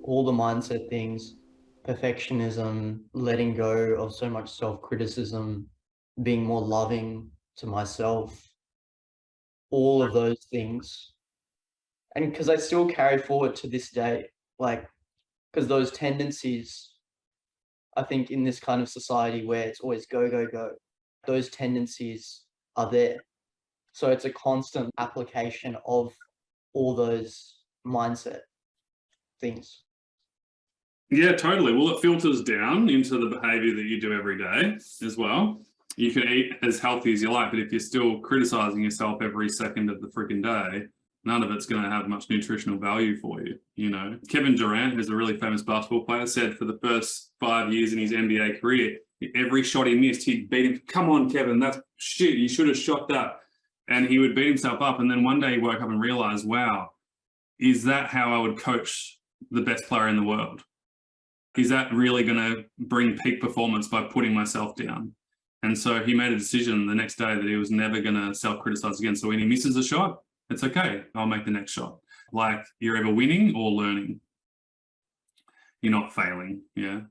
All the mindset things, perfectionism, letting go of so much self-criticism, being more loving to myself, all of those things. And because I still carry forward to this day, like, because those tendencies, I think in this kind of society where it's always go, go, go, those tendencies are there. So it's a constant application of all those mindset things. Yeah, totally. Well, it filters down into the behavior that you do every day as well. You can eat as healthy as you like, but if you're still criticizing yourself every second of the freaking day, none of it's going to have much nutritional value for you. You know, Kevin Durant, who's a really famous basketball player, said for the first 5 years in his NBA career, every shot he missed, he'd beat him. Come on, Kevin, that's shit. You should have shot that. And he would beat himself up. And then one day he woke up and realized, wow, is that how I would coach the best player in the world? Is that really going to bring peak performance by putting myself down? And so he made a decision the next day that he was never going to self-criticize again. So when he misses a shot, it's okay. I'll make the next shot. Like, you're either winning or learning. You're not failing. Yeah.